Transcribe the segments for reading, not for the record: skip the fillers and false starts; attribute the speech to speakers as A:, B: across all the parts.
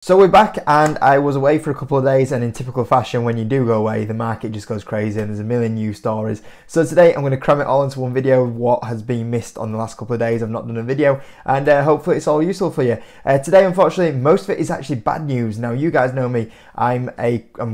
A: So we're back, and I was away for a couple of days, and in typical fashion, when you do go away, the market just goes crazy and there's a million news stories. So today I'm going to cram it all into one video, what has been missed on the last couple of days. I've not done a video, and hopefully it's all useful for you. Today, unfortunately, most of it is actually bad news. Now, you guys know me, I'm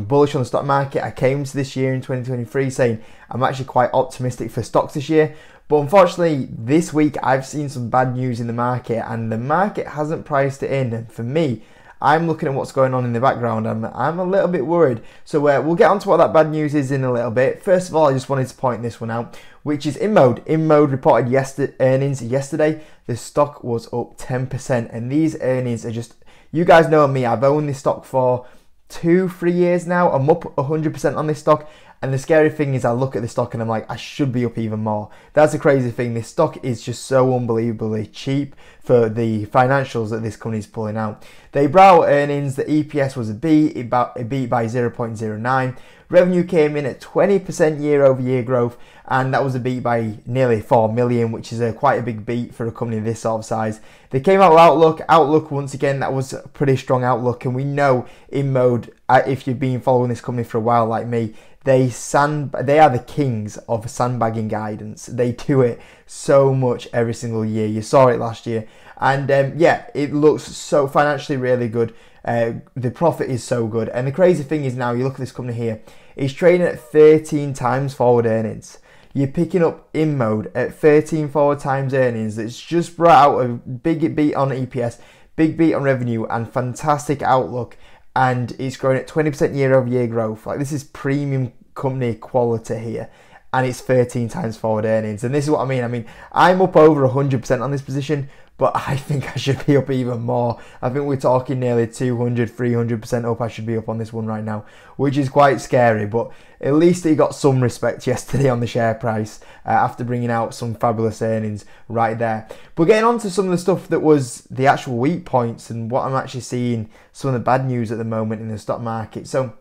A: bullish on the stock market. I came to this year in 2023 saying I'm actually quite optimistic for stocks this year. But unfortunately, this week I've seen some bad news in the market, and the market hasn't priced it in. And for me, I'm looking at what's going on in the background. I'm a little bit worried. So we'll get on to what that bad news is in a little bit. First of all, I just wanted to point this one out, which is Inmode. Inmode reported earnings yesterday. The stock was up 10%, and these earnings are just, you guys know me, I've owned this stock for 2-3 years now. I'm up 100% on this stock. And the scary thing is I look at the stock and I'm like, I should be up even more. That's the crazy thing. This stock is just so unbelievably cheap for the financials that this company is pulling out. They brought out earnings. The EPS was a beat. It beat by 0.09. Revenue came in at 20% year-over-year growth, and that was a beat by nearly 4 million, which is quite a big beat for a company this sort of size. They came out with Outlook. Outlook, once again, that was a pretty strong outlook, and we know Inmode, if you've been following this company for a while like me, they are the kings of sandbagging guidance. They do it so much every single year. You saw it last year. And yeah, it looks so financially really good. The profit is so good. And the crazy thing is now, you look at this company here, it's trading at 13 times forward earnings. You're picking up Inmode at 13 forward times earnings. That's just brought out a big beat on EPS, big beat on revenue, and fantastic outlook. And it's growing at 20% year-over-year growth. Like, this is premium company quality here, and it's 13 times forward earnings. And this is what I mean. I'm up over 100% on this position, but I think I should be up even more. I think we're talking nearly 200-300% up. I should be up on this one right now, which is quite scary. But at least he got some respect yesterday on the share price after bringing out some fabulous earnings right there. But getting on to some of the stuff that was the actual weak points and what I'm actually seeing, some of the bad news at the moment in the stock market. So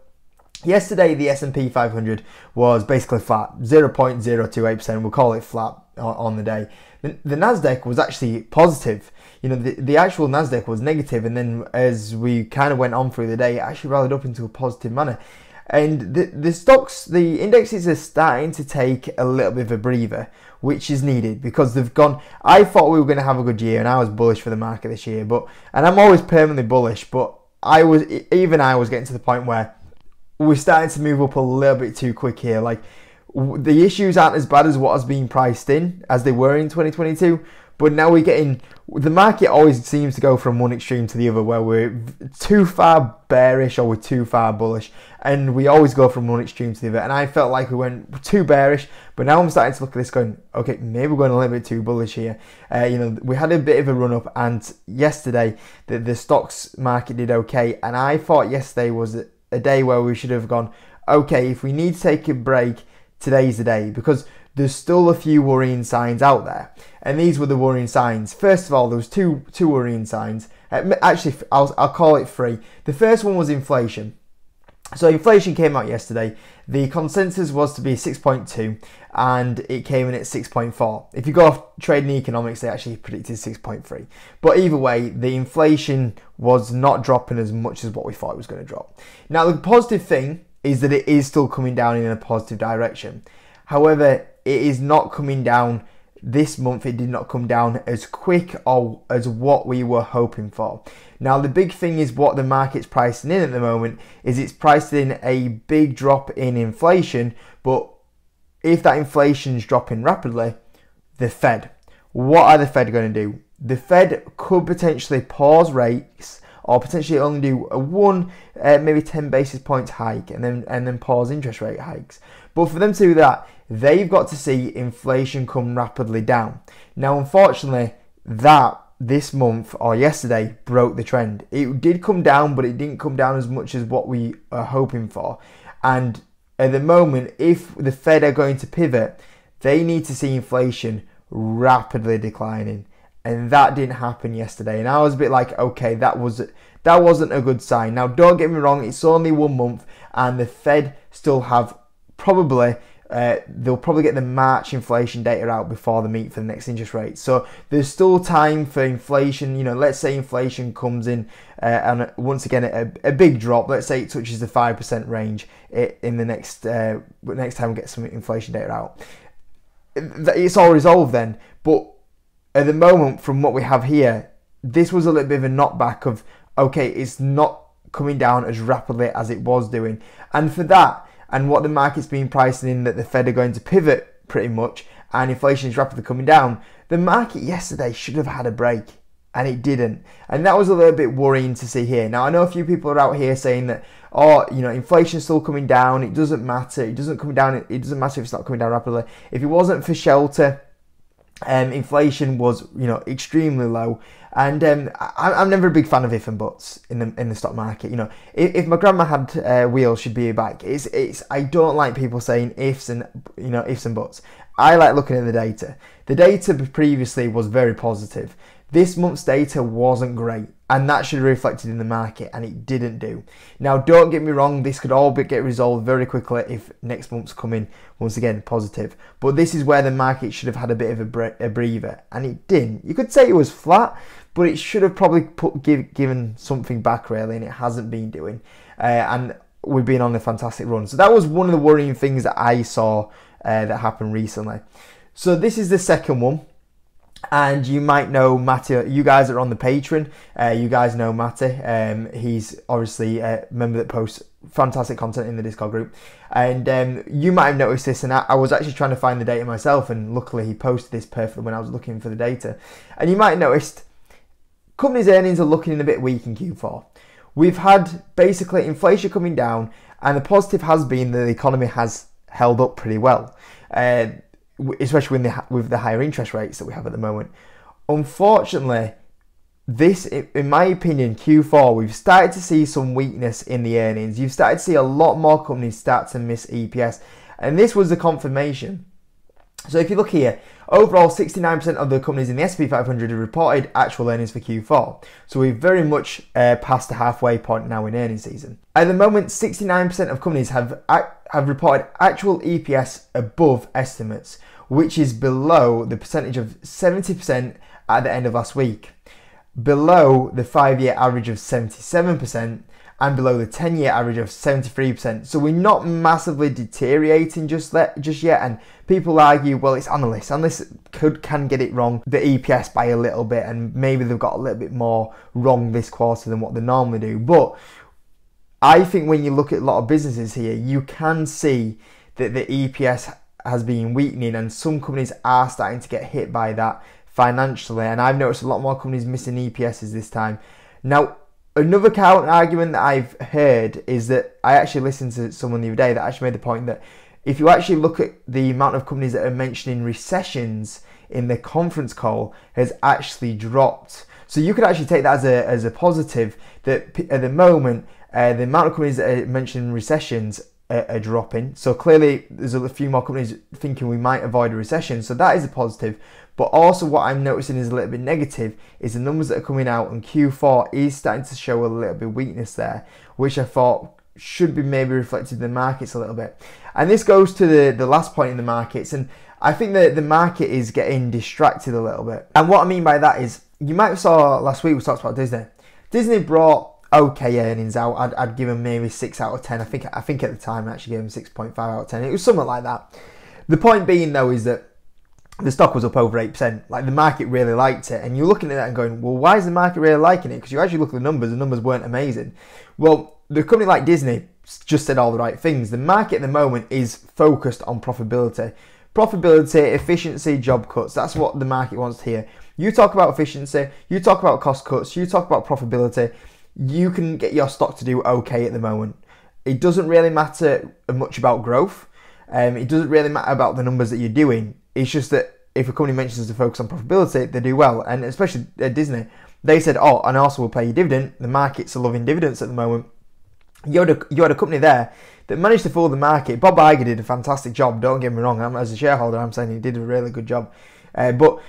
A: yesterday, the S&P 500 was basically flat, 0.028%. We'll call it flat on the day. The Nasdaq was actually positive. You know, the actual Nasdaq was negative, and then as we kind of went on through the day, it actually rallied up into a positive manner. And the stocks, the indexes are starting to take a little bit of a breather, which is needed because they've gone. I thought we were going to have a good year, and I was bullish for the market this year. And I'm always permanently bullish, but I was getting to the point where we're starting to move up a little bit too quick here. Like, the issues aren't as bad as what has been priced in as they were in 2022, but now we're getting, the market always seems to go from one extreme to the other, where we're too far bearish or we're too far bullish, and we always go from one extreme to the other. And I felt like we went too bearish, but now I'm starting to look at this going, okay, maybe we're going a little bit too bullish here. You know, we had a bit of a run up, and yesterday the stocks market did okay, and I thought yesterday was a day where we should have gone, okay, if we need to take a break, today's the day, because there's still a few worrying signs out there. And these were the worrying signs. First of all, there was two worrying signs. Actually, I'll call it three. The first one was inflation. So inflation came out yesterday. The consensus was to be 6.2, and it came in at 6.4. If you go off trading economics, they actually predicted 6.3. But either way, the inflation was not dropping as much as what we thought it was going to drop. Now, the positive thing is that it is still coming down in a positive direction. However, it is not coming down this month. It did not come down as quick or as what we were hoping for. Now, the big thing is what the market's pricing in at the moment is it's priced in a big drop in inflation. But if that inflation is dropping rapidly, the Fed, what are the Fed going to do? The Fed could potentially pause rates, or potentially only do a maybe 10 basis points hike, and then pause interest rate hikes. But for them to do that, they've got to see inflation come rapidly down. Now, unfortunately, that this month or yesterday broke the trend. It did come down, but it didn't come down as much as what we are hoping for. And at the moment, if the Fed are going to pivot, they need to see inflation rapidly declining. And that didn't happen yesterday. And I was a bit like, okay, that wasn't a good sign. Now, don't get me wrong, it's only 1 month, and the Fed still have probably they'll probably get the March inflation data out before they meet for the next interest rate. So there's still time for inflation. You know, let's say inflation comes in and once again a big drop. Let's say it touches the 5% range in the next time we get some inflation data out. It's all resolved then. But at the moment, from what we have here, this was a little bit of a knockback of, okay, it's not coming down as rapidly as it was doing. And for that, and what the market's been pricing in, that the Fed are going to pivot pretty much, and inflation is rapidly coming down, the market yesterday should have had a break, and it didn't. And that was a little bit worrying to see here. Now, I know a few people are out here saying that, oh, you know, inflation's still coming down, it doesn't matter, it doesn't come down, it doesn't matter if it's not coming down rapidly. If it wasn't for shelter, inflation was, you know, extremely low. And I'm never a big fan of if and buts in the stock market. You know, if my grandma had wheels, she'd be a bike. I don't like people saying ifs and, you know, ifs and buts. I like looking at the data. The data previously was very positive. This month's data wasn't great, and that should have reflected in the market, and it didn't do. Now, don't get me wrong, this could all get resolved very quickly if next month's coming, once again, positive. But this is where the market should have had a bit of a breather, and it didn't. You could say it was flat, but it should have probably given something back, really, and it hasn't been doing. And we've been on a fantastic run. So that was one of the worrying things that I saw that happened recently. So this is the second one. And you might know Matty. You guys are on the Patreon. You guys know Matty. He's obviously a member that posts fantastic content in the Discord group. And you might have noticed this. And I was actually trying to find the data myself. And luckily he posted this perfectly when I was looking for the data. And you might have noticed companies' earnings are looking a bit weak in Q4. We've had basically inflation coming down. And the positive has been that the economy has held up pretty well. Especially with the higher interest rates that we have at the moment. Unfortunately, this, in my opinion, Q4, we've started to see some weakness in the earnings. You've started to see a lot more companies start to miss EPS. And this was the confirmation. So if you look here, overall 69% of the companies in the S&P 500 have reported actual earnings for Q4. So we've very much passed the halfway point now in earnings season. At the moment, 69% of companies have reported actual EPS above estimates, which is below the percentage of 70% at the end of last week, below the 5-year average of 77%, and below the 10-year average of 73%. So we're not massively deteriorating just yet. And people argue, well, it's analysts. Analysts can get it wrong, the EPS, by a little bit, and maybe they've got a little bit more wrong this quarter than what they normally do. But I think when you look at a lot of businesses here, you can see that the EPS has been weakening, and some companies are starting to get hit by that financially. And I've noticed a lot more companies missing EPSs this time. Now, another counter argument that I've heard is that I actually listened to someone the other day that actually made the point that if you actually look at the amount of companies that are mentioning recessions in the conference call, has actually dropped. So you could actually take that as a positive, that at the moment, the amount of companies that are mentioning recessions are dropping. So clearly there's a few more companies thinking we might avoid a recession. So that is a positive. But also what I'm noticing is a little bit negative is the numbers that are coming out, and Q4 is starting to show a little bit of weakness there, which I thought should be maybe reflected in the markets a little bit. And this goes to the last point in the markets, and I think that the market is getting distracted a little bit. And what I mean by that is, you might have saw last week we talked about Disney. Disney brought okay earnings out. I'd give them maybe 6 out of 10. I think at the time I actually gave them 6.5 out of 10. It was something like that. The point being though is that the stock was up over 8%. Like, the market really liked it. And you're looking at that and going, well, why is the market really liking it? Because you actually look at the numbers weren't amazing. Well, the company like Disney just said all the right things. The market at the moment is focused on profitability. Profitability, efficiency, job cuts. That's what the market wants to hear. You talk about efficiency, you talk about cost cuts, you talk about profitability, you can get your stock to do okay at the moment. It doesn't really matter much about growth. It doesn't really matter about the numbers that you're doing. It's just that if a company mentions to focus on profitability, they do well. And especially at Disney, they said, oh, and also we'll pay you dividend. The markets are loving dividends at the moment. You had a company there that managed to fool the market. Bob Iger did a fantastic job, don't get me wrong. As a shareholder, I'm saying he did a really good job. But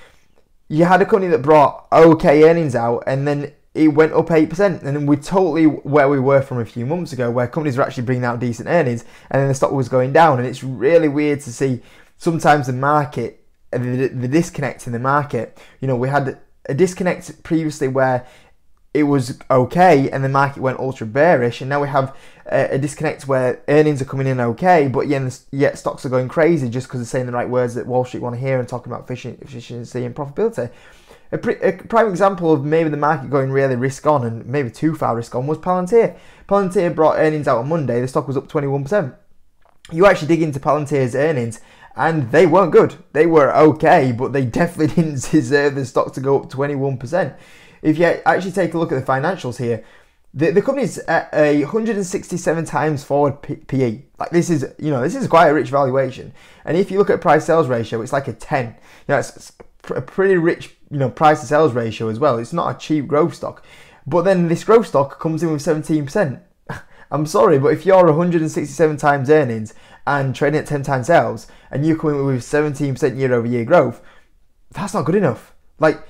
A: you had a company that brought okay earnings out, and then it went up 8%, and we're totally where we were from a few months ago, where companies were actually bringing out decent earnings, and then the stock was going down. And it's really weird to see sometimes the market, the disconnect in the market. You know, we had a disconnect previously where it was okay and the market went ultra bearish, and now we have a disconnect where earnings are coming in okay, but yet stocks are going crazy just because they're saying the right words that Wall Street want to hear and talking about efficiency and profitability. A prime example of maybe the market going really risk on, and maybe too far risk on, was Palantir. Palantir brought earnings out on Monday. The stock was up 21%. You actually dig into Palantir's earnings, and they weren't good. They were okay, but they definitely didn't deserve the stock to go up 21%. If you actually take a look at the financials here, the company's at a 167 times forward PE. Like, this is, you know, this is quite a rich valuation. And if you look at price sales ratio, it's like a 10. You know, it's a pretty rich, you know, price to sales ratio as well. It's not a cheap growth stock. But then this growth stock comes in with 17%. I'm sorry, but if you're 167 times earnings and trading at 10 times sales, and you come in with 17% year-over-year growth, that's not good enough. Like,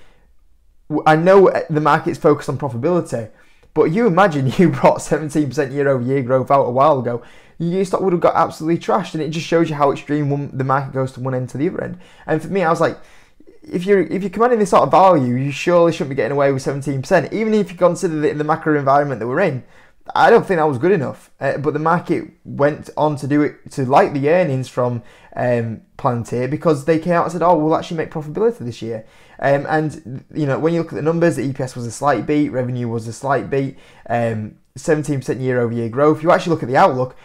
A: I know the market's focused on profitability, but you imagine you brought 17% year-over-year growth out a while ago, your stock would have got absolutely trashed, and it just shows you how extreme the market goes to one end to the other end. And for me, I was like, if you're commanding this sort of value, you surely shouldn't be getting away with 17%, even if you consider it in the macro environment that we're in. I don't think that was good enough, but the market went on to do it, to like the earnings from Palantir, because they came out and said, oh, we'll actually make profitability this year. And, you know, when you look at the numbers, the EPS was a slight beat, revenue was a slight beat, 17% year-over-year growth. You actually look at the outlook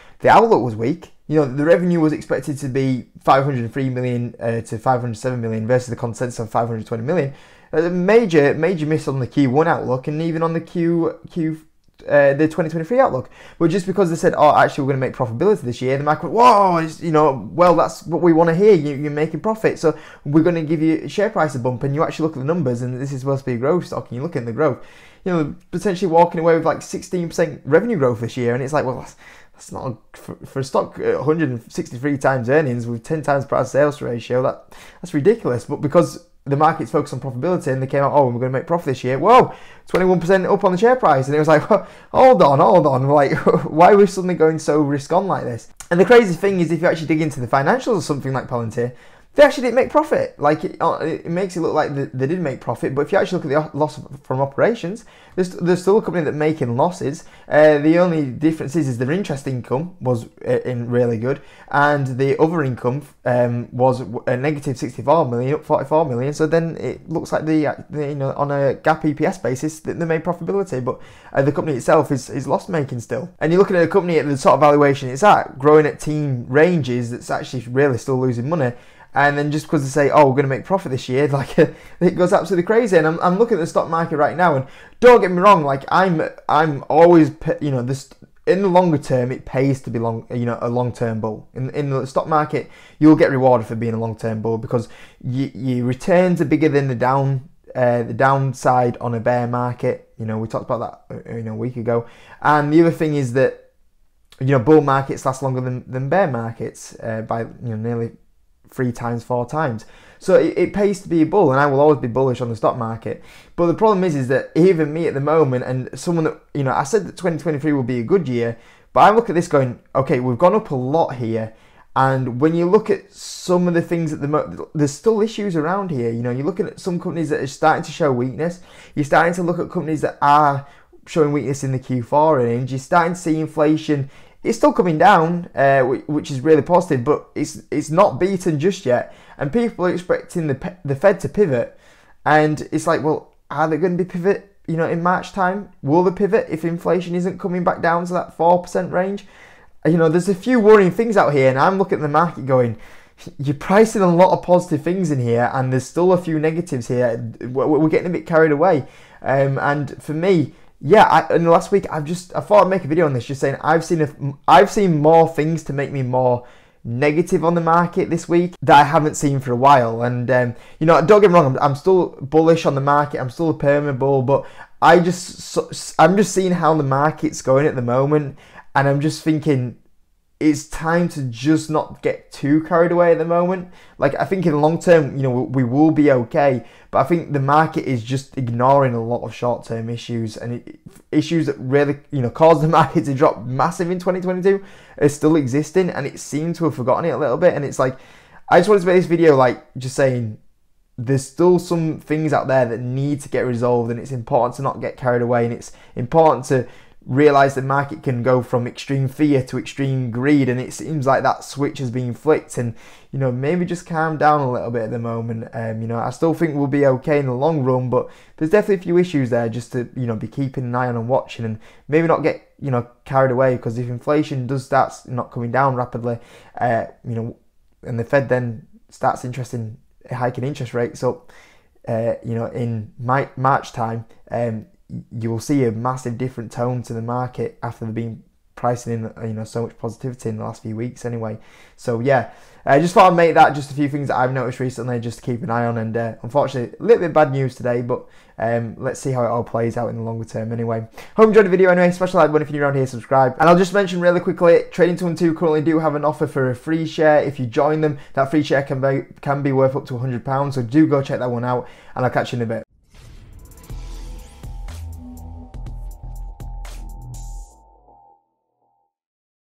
A: was weak. You know, the revenue was expected to be 503 million to 507 million versus the consensus of 520 million. A major miss on the Q1 outlook, and even on the the 2023 outlook. But just because they said, oh, actually we're going to make profitability this year, the market went, whoa, you know, well, that's what we want to hear, you're making profit, so we're going to give you share price a bump. And you actually look at the numbers, and this is supposed to be a growth stock, and you look at the growth, you know, potentially walking away with like 16% revenue growth this year, and it's like, well, that's not for a stock 163 times earnings with 10 times price sales ratio, that's ridiculous. But because the market's focused on profitability, and they came out, oh, we're going to make profit this year. Whoa, 21% up on the share price. And it was like, hold on. Like, why are we suddenly going so risk on like this? And the crazy thing is, if you actually dig into the financials of something like Palantir, they actually didn't make profit. Like, it makes it look like they did make profit, but if you actually look at the loss from operations, there's still a company that's making losses. The only difference is their interest income was really good, and the other income was a negative 64 million, up 44 million. So then it looks like you know, on a GAAP EPS basis, that they made profitability, but the company itself is loss making still. And you're looking at a company at the sort of valuation it's at, growing at teen ranges, that's actually really still losing money. And then just because they say, oh, we're going to make profit this year, like, it goes absolutely crazy. And I'm looking at the stock market right now, and don't get me wrong, like, I'm always, you know, this, in the longer term, it pays to be a long-term bull. In the stock market, you'll get rewarded for being a long-term bull, because your returns are bigger than the downside on a bear market. You know, we talked about that, you know, a week ago. And the other thing is that, you know, bull markets last longer than bear markets by, you know, nearly 3 times, 4 times. So it pays to be a bull, and I will always be bullish on the stock market. But the problem is that even me at the moment, and someone that, you know, I said that 2023 will be a good year, but I look at this going, okay, we've gone up a lot here, and when you look at some of the things there's still issues around here. You know, you're looking at some companies that are starting to show weakness. You're starting to look at companies that are showing weakness in the Q4 range. You're starting to see inflation. It's still coming down, which is really positive, but it's not beaten just yet. And people are expecting the Fed to pivot. And it's like, well, are they going to be pivot, you know, in March time? Will they pivot if inflation isn't coming back down to that 4% range? You know, there's a few worrying things out here, and I'm looking at the market going, you're pricing a lot of positive things in here, and there's still a few negatives here. We're getting a bit carried away. And for me, yeah, in the last week, I thought I'd make a video on this, just saying I've seen more things to make me more negative on the market this week that I haven't seen for a while. And you know, don't get me wrong, I'm still bullish on the market. I'm still a perma bull, but I'm just seeing how the market's going at the moment, and I'm just thinking, it's time to just not get too carried away at the moment. Like, I think in the long term, you know, we will be okay, but I think the market is just ignoring a lot of short-term issues, and issues that really, you know, caused the market to drop massive in 2022 are still existing, and it seemed to have forgotten it a little bit. And it's like, I just wanted to make this video, like, just saying there's still some things out there that need to get resolved, and it's important to not get carried away, and it's important to realize the market can go from extreme fear to extreme greed, and it seems like that switch has been flicked. And, you know, maybe just calm down a little bit at the moment. You know, I still think we'll be okay in the long run, but there's definitely a few issues there just to, you know, be keeping an eye on and watching, and maybe not get, you know, carried away, because if inflation does start not coming down rapidly, you know, and the Fed then starts hiking interest rates up, you know, in March time, you will see a massive different tone to the market after they've been pricing in, you know, so much positivity in the last few weeks anyway. So yeah, I just thought I'd make that just a few things that I've noticed recently just to keep an eye on. And unfortunately, a little bit bad news today, but let's see how it all plays out in the longer term anyway. Hope you enjoyed the video anyway. Special like button if you're new around here, subscribe. And I'll just mention really quickly, Trading 212 currently do have an offer for a free share. If you join them, that free share can be worth up to £100. So do go check that one out, and I'll catch you in a bit.